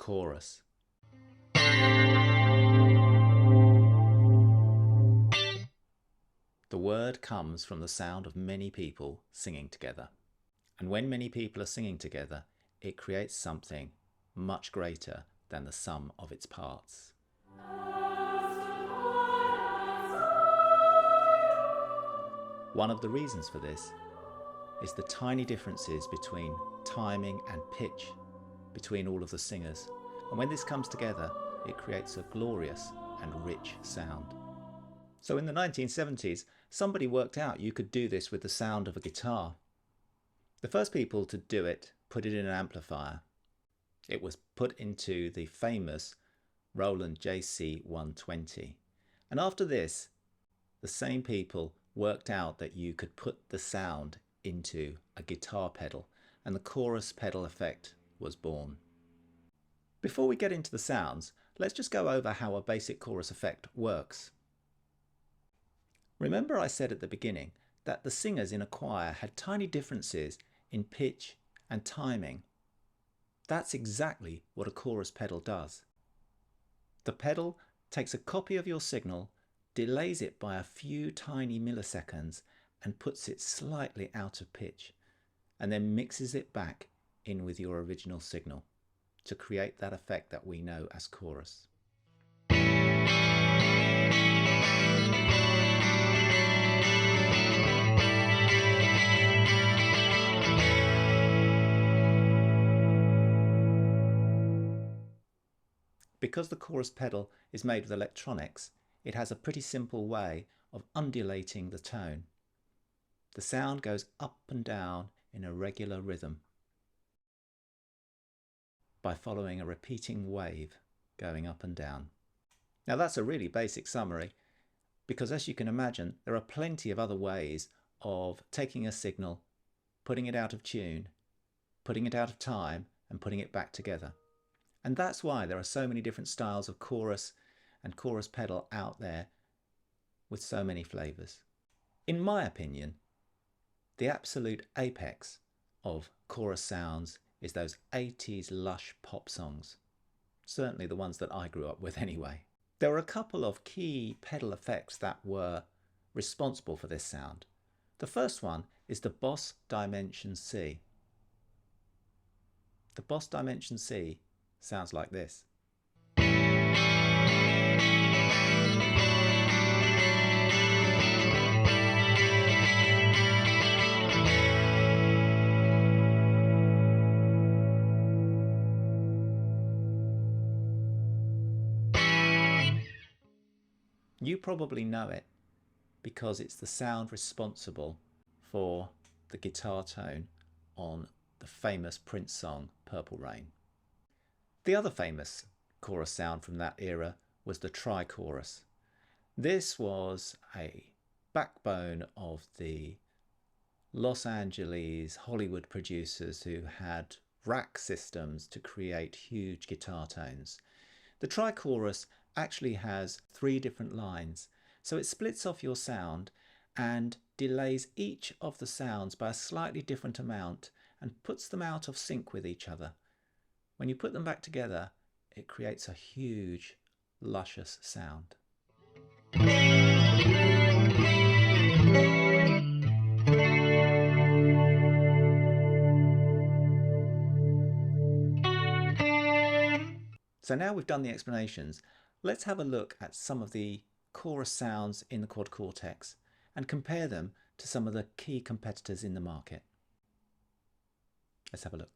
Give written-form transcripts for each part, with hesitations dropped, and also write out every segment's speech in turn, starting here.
chorus. The word comes from the sound of many people singing together. And when many people are singing together, it creates something much greater than the sum of its parts. One of the reasons for this is the tiny differences between timing and pitch between all of the singers. And when this comes together, it creates a glorious and rich sound. So in the 1970s, somebody worked out you could do this with the sound of a guitar. The first people to do it put it in an amplifier. It was put into the famous Roland JC-120. And after this, the same people worked out that you could put the sound into a guitar pedal, and the chorus pedal effect was born. Before we get into the sounds, let's just go over how a basic chorus effect works. Remember I said at the beginning that the singers in a choir had tiny differences in pitch and timing. That's exactly what a chorus pedal does. The pedal takes a copy of your signal, delays it by a few tiny milliseconds and puts it slightly out of pitch, and then mixes it back in with your original signal to create that effect that we know as chorus. Because the chorus pedal is made with electronics, it has a pretty simple way of undulating the tone. The sound goes up and down in a regular rhythm by following a repeating wave going up and down. Now that's a really basic summary, because as you can imagine, there are plenty of other ways of taking a signal, putting it out of tune, putting it out of time, and putting it back together. And that's why there are so many different styles of chorus and chorus pedal out there with so many flavours. In my opinion, the absolute apex of chorus sounds is those 80s lush pop songs. Certainly the ones that I grew up with anyway. There were a couple of key pedal effects that were responsible for this sound. The first one is the Boss Dimension C. The Boss Dimension C sounds like this. You probably know it because it's the sound responsible for the guitar tone on the famous Prince song Purple Rain. The other famous chorus sound from that era was the Trichorus. This was a backbone of the Los Angeles Hollywood producers who had rack systems to create huge guitar tones. The Trichorus actually has 3 different lines, so it splits off your sound and delays each of the sounds by a slightly different amount and puts them out of sync with each other. When you put them back together, it creates a huge, luscious sound. So now we've done the explanations, let's have a look at some of the chorus sounds in the Quad Cortex and compare them to some of the key competitors in the market. Let's have a look.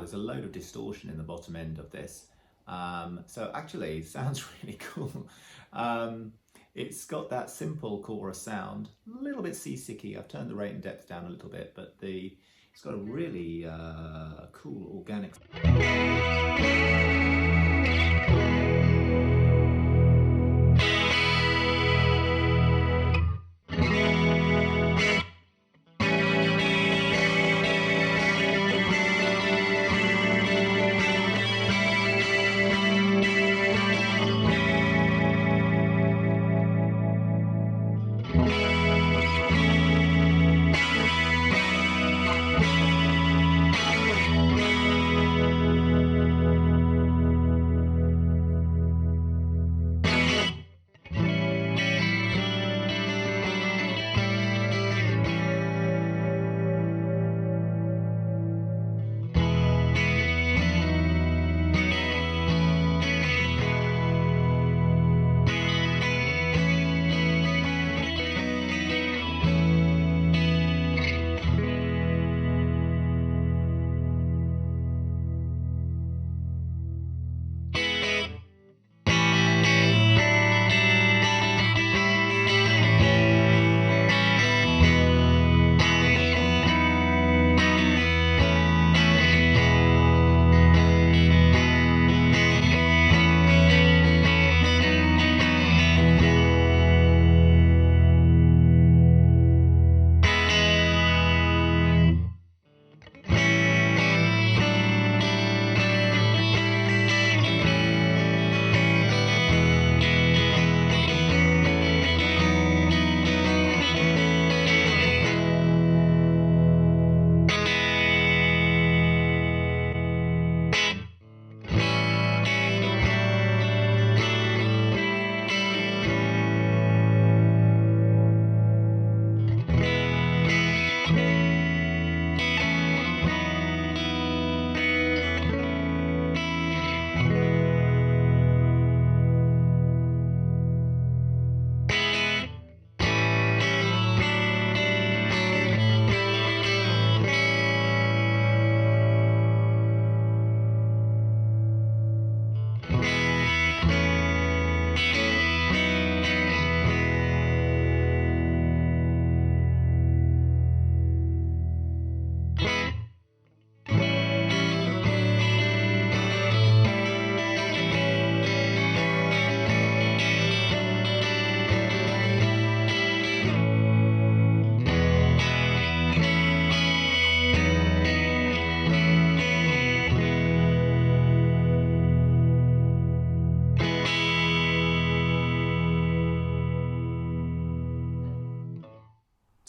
there's a load of distortion in the bottom end of this. So actually, it sounds really cool. It's got that simple chorus sound, a little bit seasicky. I've turned the rate and depth down a little bit, but it's got a really cool organic.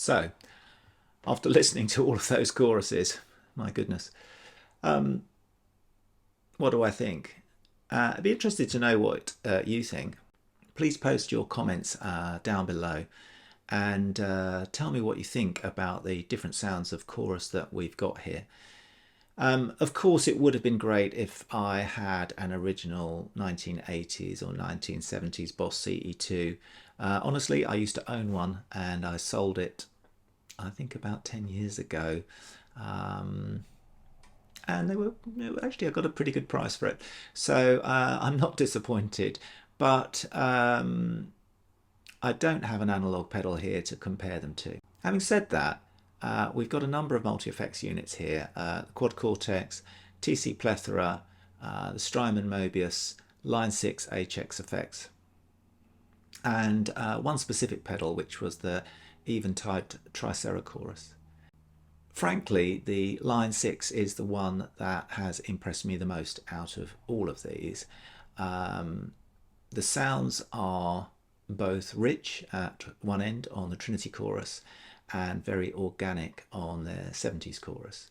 So, after listening to all of those choruses, my goodness, what do I think? I'd be interested to know what you think. Please post your comments down below and tell me what you think about the different sounds of chorus that we've got here. Of course, it would have been great if I had an original 1980s or 1970s Boss CE-2. Honestly, I used to own one and I sold it, I think, about 10 years ago. And they were actually, I got a pretty good price for it. So I'm not disappointed, but I don't have an analog pedal here to compare them to. Having said that, we've got a number of multi-effects units here. Quad Cortex, TC Plethora, the Strymon Mobius, Line6 HX effects, and one specific pedal, which was the Eventide Tricerachorus. Frankly, the Line6 is the one that has impressed me the most out of all of these. The sounds are both rich at one end on the Trinity chorus and very organic on the 70s chorus.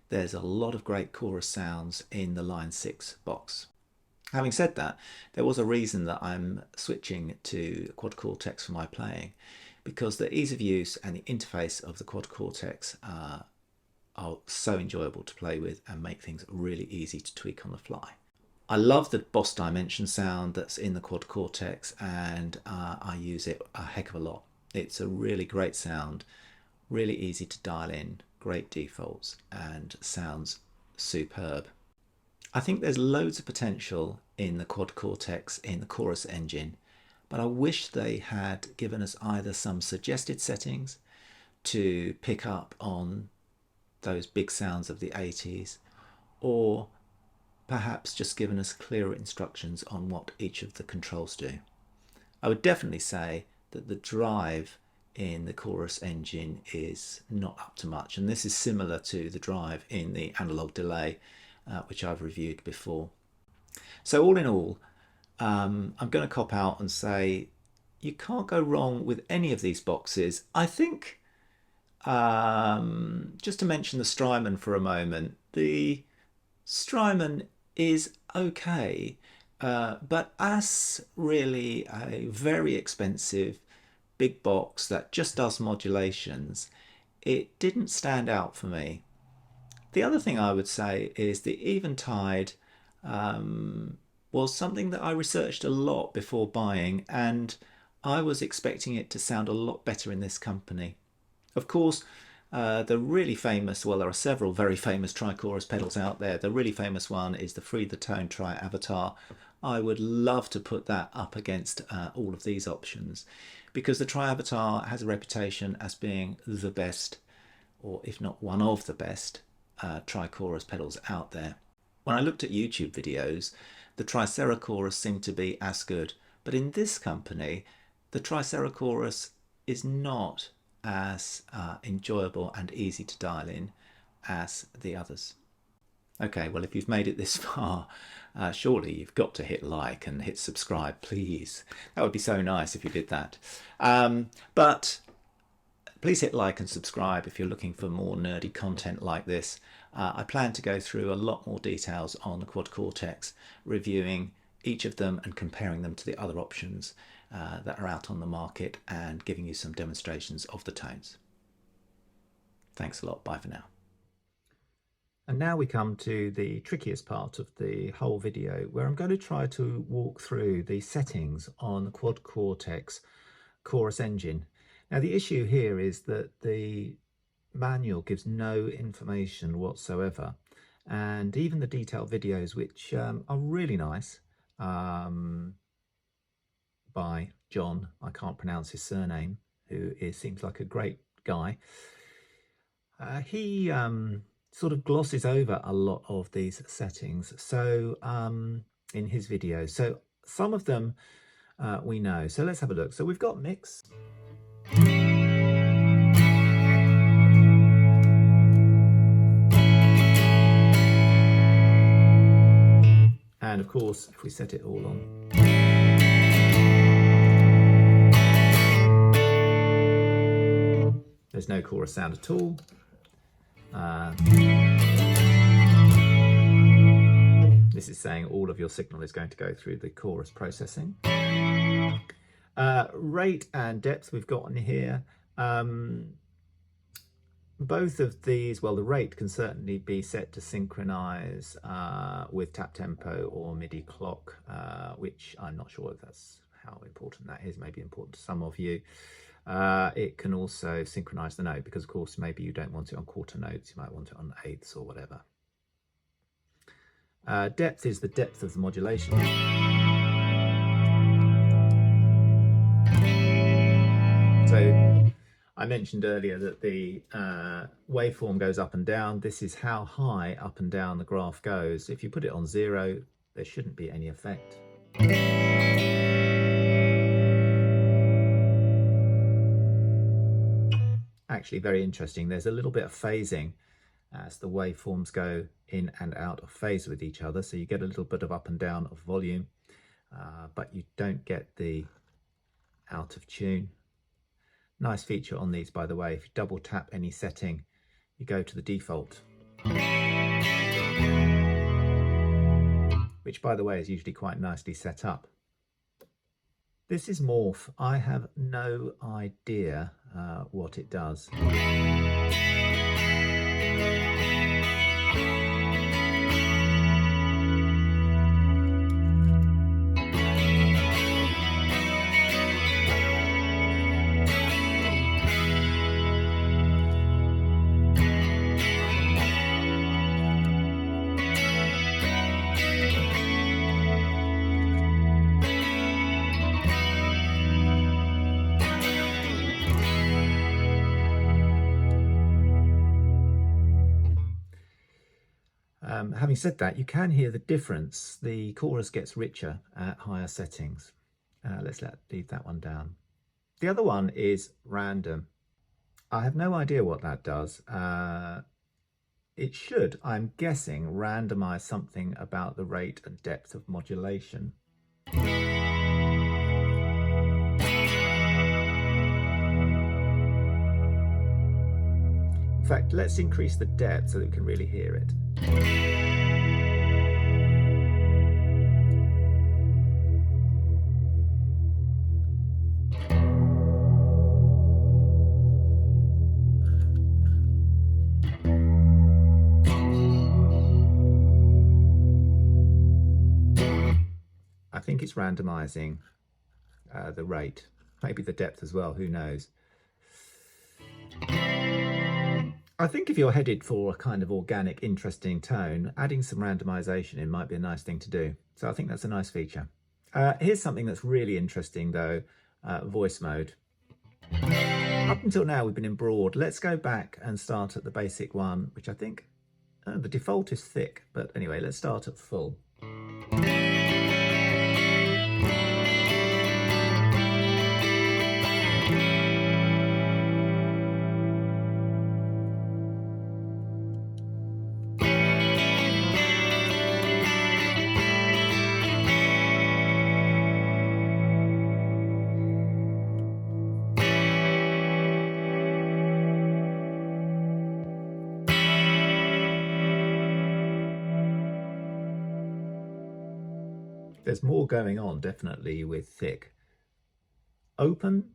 There's a lot of great chorus sounds in the Line6 box. Having said that, there was a reason that I'm switching to Quad Cortex for my playing, because the ease of use and the interface of the Quad Cortex are so enjoyable to play with and make things really easy to tweak on the fly. I love the Boss Dimension sound that's in the Quad Cortex, and I use it a heck of a lot. It's a really great sound, really easy to dial in, great defaults, and sounds superb. I think there's loads of potential in the Quad Cortex in the Chorus engine, but I wish they had given us either some suggested settings to pick up on those big sounds of the 80s, or perhaps just given us clearer instructions on what each of the controls do. I would definitely say that the drive in the Chorus engine is not up to much, and this is similar to the drive in the analog delay, which I've reviewed before. So all in all, I'm going to cop out and say you can't go wrong with any of these boxes. I think, just to mention the Strymon for a moment, the Strymon is okay, but as really a very expensive big box that just does modulations, it didn't stand out for me. The other thing I would say is the Eventide was something that I researched a lot before buying, and I was expecting it to sound a lot better in this company. Of course, the really famous, well, there are several very famous Trichorus pedals out there. The really famous one is the Free the Tone Tri-Avatar. I would love to put that up against all of these options, because the Tri-Avatar has a reputation as being the best, or if not one of the best, Trichorus pedals out there. When I looked at YouTube videos, the Tricerachorus seemed to be as good, but in this company, the Tricerachorus is not as enjoyable and easy to dial in as the others. Okay, well, if you've made it this far, surely you've got to hit like and hit subscribe, please. That would be so nice if you did that. But please hit like and subscribe if you're looking for more nerdy content like this. I plan to go through a lot more details on the Quad Cortex, reviewing each of them and comparing them to the other options that are out on the market, and giving you some demonstrations of the tones. Thanks a lot. Bye for now. And now we come to the trickiest part of the whole video, where I'm going to try to walk through the settings on the Quad Cortex Chorus Engine. Now, the issue here is that the manual gives no information whatsoever, and even the detailed videos, which are really nice, by John, I can't pronounce his surname, who seems like a great guy, he sort of glosses over a lot of these settings, so in his videos. So some of them we know. So let's have a look. So we've got mix. And of course, if we set it all on, there's no chorus sound at all. This is saying all of your signal is going to go through the chorus processing. Rate and depth we've got on here. Both of these, well, the rate can certainly be set to synchronize with tap tempo or MIDI clock, which I'm not sure if that's how important that is. Maybe important to some of you. It can also synchronize the note, because of course maybe you don't want it on quarter notes, you might want it on eighths or whatever. Depth is the depth of the modulation. So I mentioned earlier that the waveform goes up and down. This is how high up and down the graph goes. If you put it on 0, there shouldn't be any effect. Actually, very interesting. There's a little bit of phasing as the waveforms go in and out of phase with each other. So you get a little bit of up and down of volume, but you don't get the out of tune. Nice feature on these, by the way. If you double tap any setting, you go to the default, which, by the way, is usually quite nicely set up. This is Morph. I have no idea what it does. Having said that, you can hear the difference. The chorus gets richer at higher settings. Let's leave that one down. The other one is random. I have no idea what that does. It should, I'm guessing, randomize something about the rate and depth of modulation. In fact, let's increase the depth so that we can really hear it. I think it's randomizing the rate, maybe the depth as well, who knows. I think if you're headed for a kind of organic, interesting tone, adding some randomization in might be a nice thing to do. So I think that's a nice feature. Here's something that's really interesting though, voice mode. Up until now we've been in broad. Let's go back and start at the basic one, which I think, the default is thick, but anyway, let's start at full. There's more going on, definitely, with thick. Open.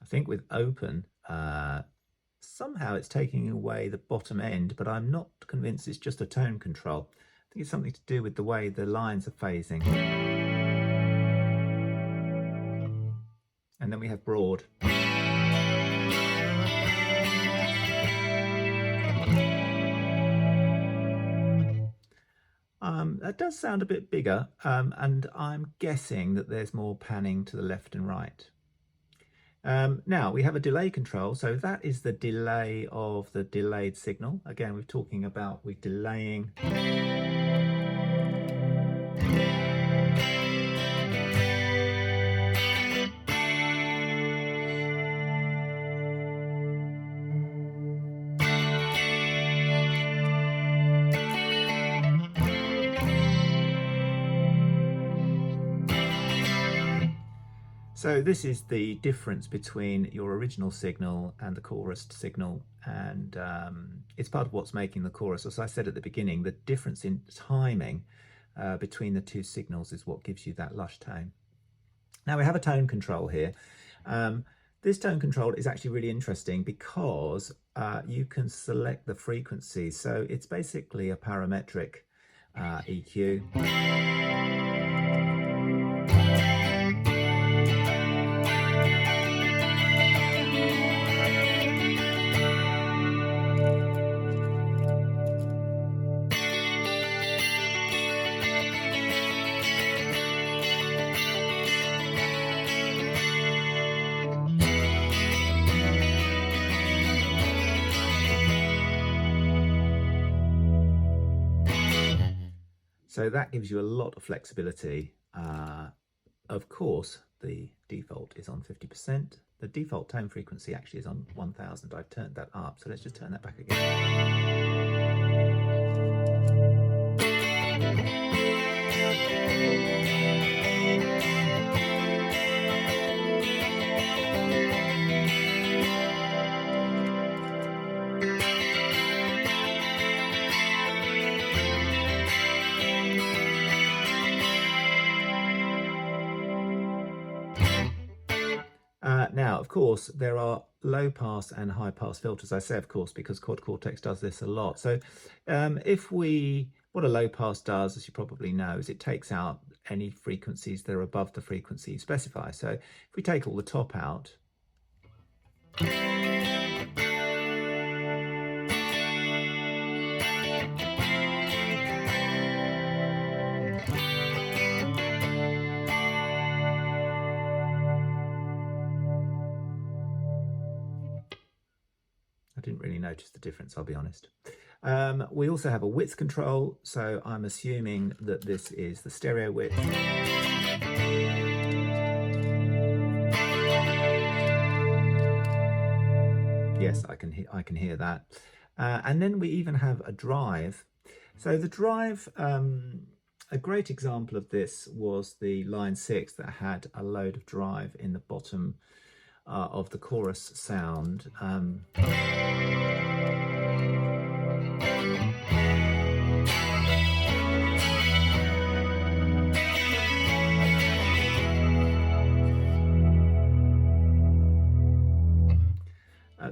I think with open, somehow it's taking away the bottom end, but I'm not convinced it's just a tone control. I think it's something to do with the way the lines are phasing. And then we have broad. That does sound a bit bigger, and I'm guessing that there's more panning to the left and right. Now we have a delay control, so that is the delay of the delayed signal. Again, we're talking about we're delaying. So this is the difference between your original signal and the chorus signal, and it's part of what's making the chorus. As I said at the beginning, the difference in timing between the two signals is what gives you that lush tone. Now we have a tone control here. This tone control is actually really interesting because you can select the frequency. So it's basically a parametric EQ. So that gives you a lot of flexibility. Of course, the default is on 50%. The default tone frequency actually is on 1000. I've turned that up, so let's just turn that back again. Now, of course, there are low pass and high pass filters. I say, of course, because Quad Cortex does this a lot. So what a low pass does, as you probably know, is it takes out any frequencies that are above the frequency you specify. So if we take all the top out, I didn't really notice the difference, I'll be honest. We also have a width control, so I'm assuming that this is the stereo width. Yes, I can hear that. And then we even have a drive. So the drive, a great example of this was the Line 6 that had a load of drive in the bottom of the chorus sound.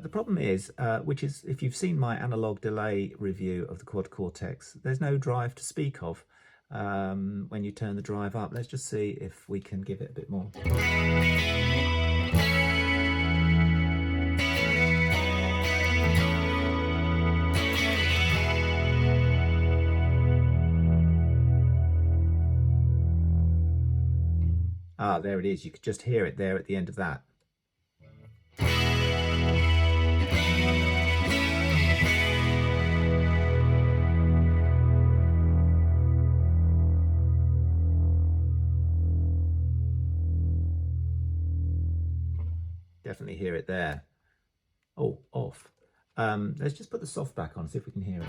The problem is, which is, if you've seen my analog delay review of the Quad Cortex, there's no drive to speak of when you turn the drive up. Let's just see if we can give it a bit more. Ah, there it is. You could just hear it there at the end of that. Definitely hear it there. Oh, off. Let's just put the soft back on, see if we can hear it.